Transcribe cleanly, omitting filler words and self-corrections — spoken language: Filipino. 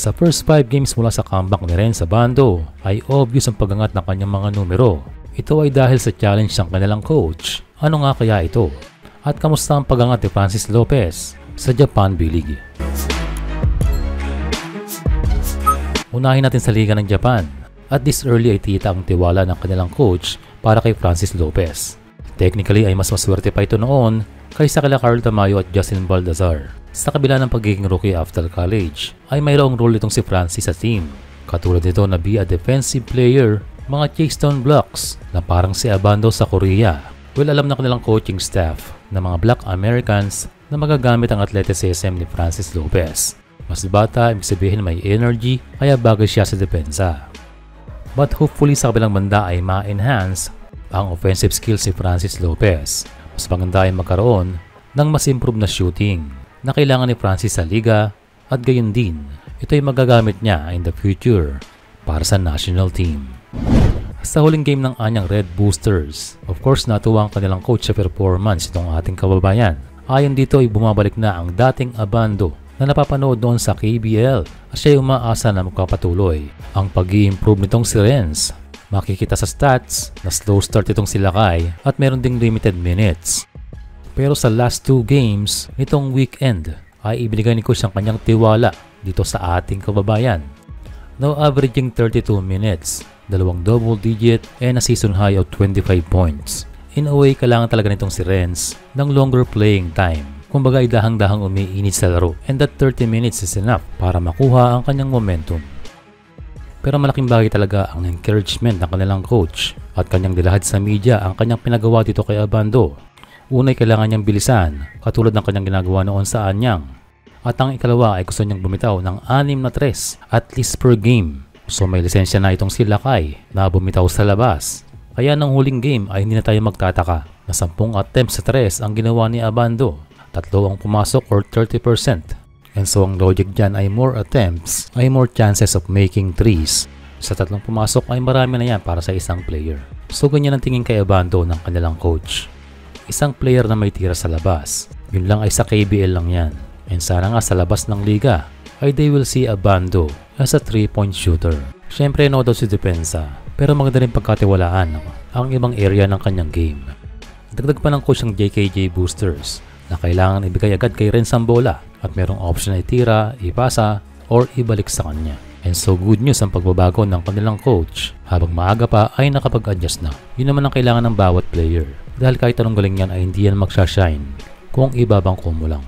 Sa first 5 games mula sa comeback ni Renz Abando ay obvious ang pagangat ng kanyang mga numero. Ito ay dahil sa challenge ng kanilang coach. Ano nga kaya ito? At kamusta ang pagangat ni Francis Lopez sa Japan B-League? Unahin natin sa Liga ng Japan. At this early ay tita ang tiwala ng kanilang coach para kay Francis Lopez. Technically ay mas maswerte pa ito noon kaysa kila Carl Tamayo at Justin Baldazar. Sa kabila ng pagiging rookie after college, ay mayroong role itong si Francis sa team. Katulad nito na be a defensive player, mga chase down blocks na parang si Abando sa Korea. Well, alam na kanilang coaching staff na mga Black Americans na magagamit ang athleticism ni Francis Lopez. Mas bata, ibig sabihin may energy, kaya bagay siya sa depensa. But hopefully sa kabilang banda ay ma-enhance ang offensive skills ni Francis Lopez. Mas maganda ay magkaroon ng mas improve na shooting na kailangan ni Francis sa liga at gayon din, ito ay magagamit niya in the future para sa national team. Sa huling game ng anyang Red Boosters, of course natuwa ang kanilang coach sa performance itong ating kababayan. Ayon dito ay bumabalik na ang dating Abando na napapanood noon sa KBL at siya ay umaasa na magpapatuloy ang pag-i-improve nitong si Renz. Makikita sa stats na slow start itong si Lakay at meron ding limited minutes. Pero sa last 2 games nitong weekend ay ibinigay ni coach ang kanyang tiwala dito sa ating kababayan. Now averaging 32 minutes, dalawang double digit and a season high of 25 points. In a way, kailangan talaga nitong si Renz ng longer playing time. Kumbaga ay dahang-dahang umiinit sa laro and that 30 minutes is enough para makuha ang kanyang momentum. Pero malaking bagay talaga ang encouragement ng kanilang coach at kanyang dilahad sa media ang kanyang pinagawa dito kay Abando. Unay kailangan niyang bilisan katulad ng kanyang ginagawa noon sa anyang. At ang ikalawa ay gusto niyang bumitaw ng 6 na 3 at least per game. So may lisensya na itong si Lakay na bumitaw sa labas. Kaya ng huling game ay hindi na tayo magtataka na 10 attempts sa 3 ang ginawa ni Abando. 3 ang pumasok or 30%. And so ang logic dyan ay more attempts ay more chances of making 3s. Sa 3 pumasok ay marami na yan para sa isang player. So ganyan ang tingin kay Abando ng kanilang coach. Isang player na may tira sa labas. Yun lang ay sa KBL lang yan. And sana nga sa labas ng liga ay they will see Abando as a 3-point shooter. Syempre no daw si depensa pero maganda rin pagkatiwalaan ang ibang area ng kanyang game. Dagdag pa ng coach ng JKJ Boosters na kailangan ibigay agad kay Renz ang bola at merong option na itira, ipasa, or ibalik sa kanya. And so good news ang pagbabago ng kanilang coach habang maaga pa ay nakapag-adjust na. Yun naman ang kailangan ng bawat player dahil kahit anong galing yan ay hindi yan magsashine kung ibabangko mo lang.